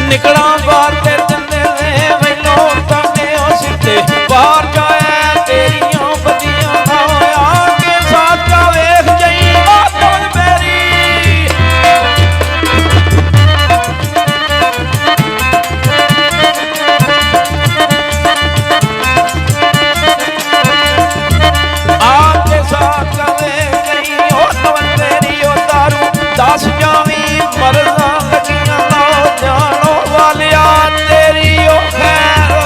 निकला बाहर तेरे जंदे ने मैनू ताने ओ सिद्धे बाहर जाए तेरियां बदियां ना होया के साथ का वेख जाई तवन मेरी आपके साथ का वेख जाई ओ तवन मेरी ओ दारू दस जावी मरना लगियां ना जानो वालिया तेरी ओ खैर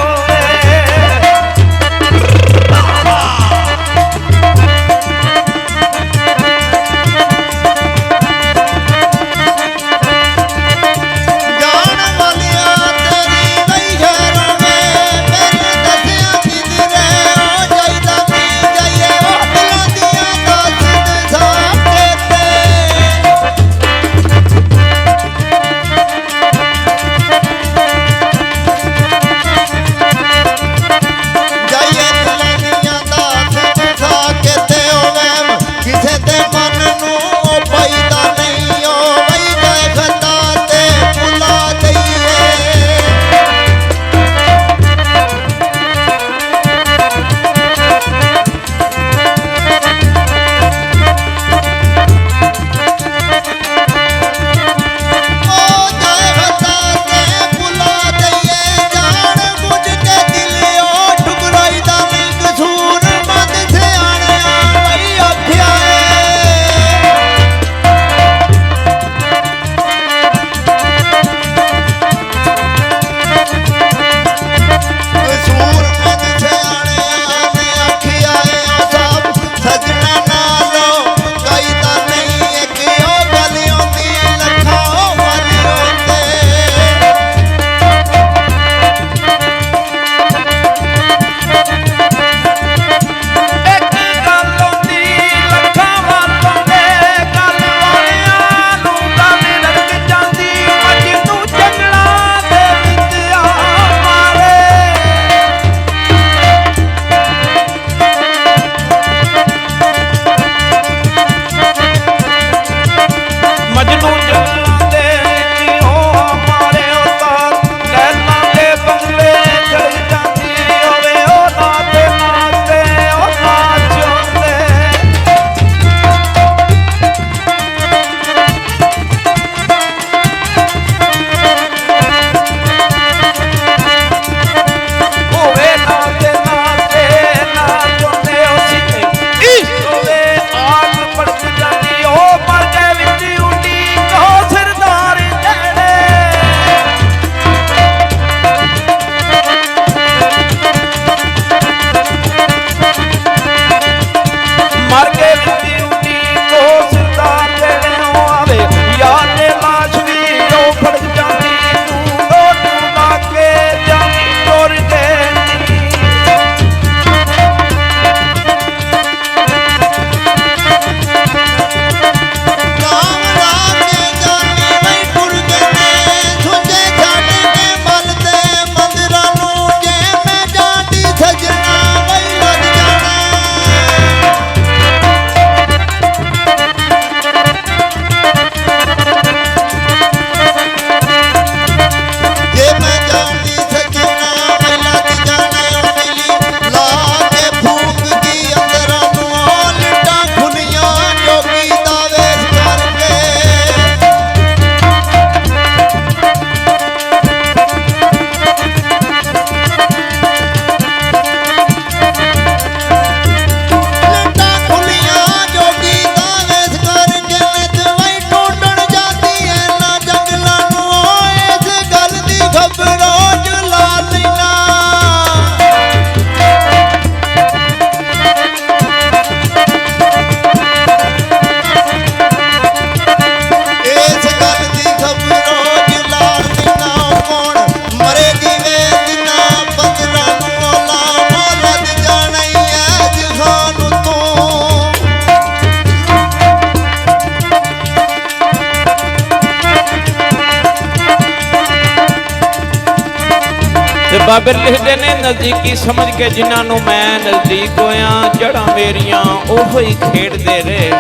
बाबर लिखते ने नजदीकी समझ के जिन्होंने मैं नजदीक होया जड़ा मेरिया ओह ही खेड़ते रहे।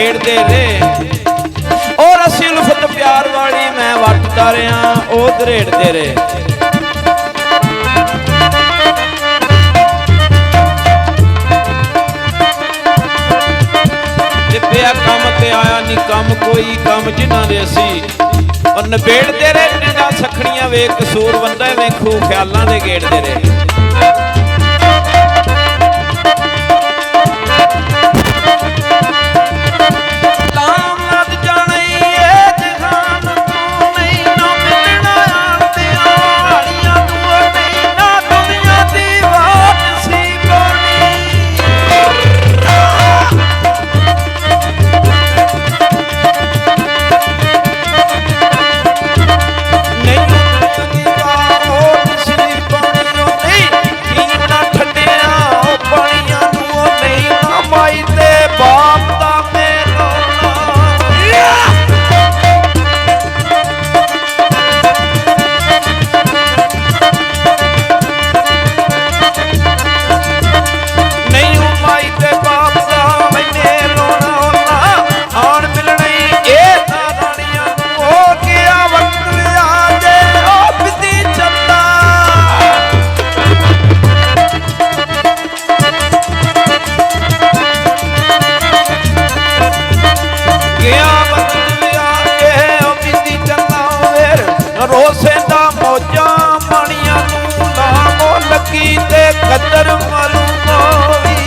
ਖੇਡਦੇ ਰਹੇ। ਔਰ ਅਸੀਂ ਉਲਫਤ ਪਿਆਰ ਵਾਲੀ ਮੈਂ ਵੱਟਦਾ ਰਿਹਾ, ਉਹ ਦਰੇੜਦੇ ਰਹੇ। ਪਿਆ ਕੰਮ ਤੇ ਆਇਆ ਨਹੀਂ ਕੰਮ, ਕੋਈ ਕੰਮ ਜਿਨ੍ਹਾਂ ਦੇ ਅਸੀਂ ਔਰ ਨਿਬੇੜਦੇ ਰਹੇ। ਨਿੰਦਾ ਸਖਣੀਆਂ ਵੇਖ ਕਸੂਰ ਬੰਦਾ ਵੇਖੋ ਖਿਆਲਾਂ ਦੇ ਗੇੜਦੇ ਰਹੇ। ਰੋਸੇ ਦਾ ਮੋਜਾਂ ਮਾਣੀਆਂ ਨੂੰ ਨਾ ਮੋ ਲੱਗੀ ਤੇ ਕਦਰ ਮਰੂ ਮੋਵੀ।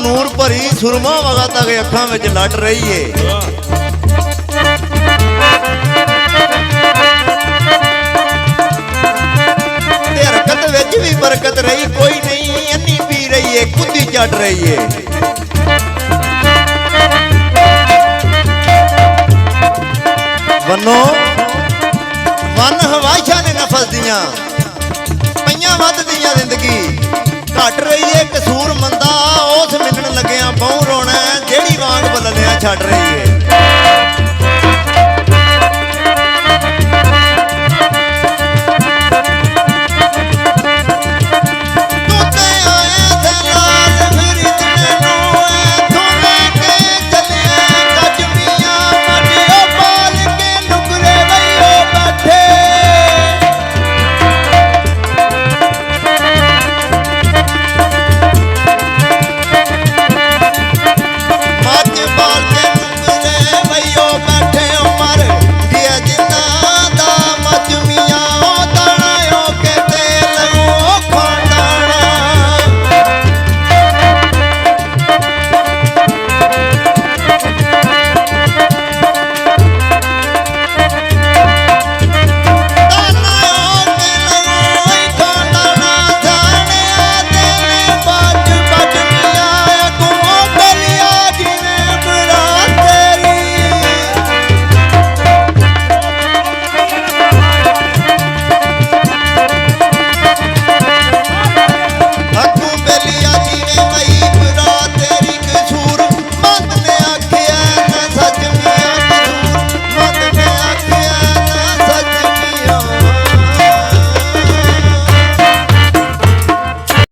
ਨੂਰ ਭਰੀ ਸੁਰਮਾ ਵਗਾ ਤੱਕ ਅੱਖਾਂ ਵਿੱਚ ਲੜ ਰਹੀ ਏ। ਤੇ ਹਰਕਤ ਵਿੱਚ ਵੀ ਬਰਕਤ ਰਹੀ ਕੋਈ ਨਹੀਂ, ਅੰਨੀ ਪੀ ਰਹੀ ਏ ਕੁੱਦੀ ਚੱਟ ਰਹੀ ਏ। ਵਨੋ ਵਨ ਹਵਾਸ਼ਾਂ ਨੇ ਨਫਸ ਦੀਆਂ ਪਈਆਂ ਵੱਧਦੀਆਂ ਜ਼ਿੰਦਗੀ ਘਟ ਰਹੀ ਏ ਕਸੂਰ ਮੰਦਾ ਉਸ ਮਿਲਣ ਲੱਗਿਆਂ ਬਹੁ ਰੋਣਾ ਜਿਹੜੀ ਵਾਂਗ ਬਲਲਿਆ ਛੱਡ ਰਹੀ ਏ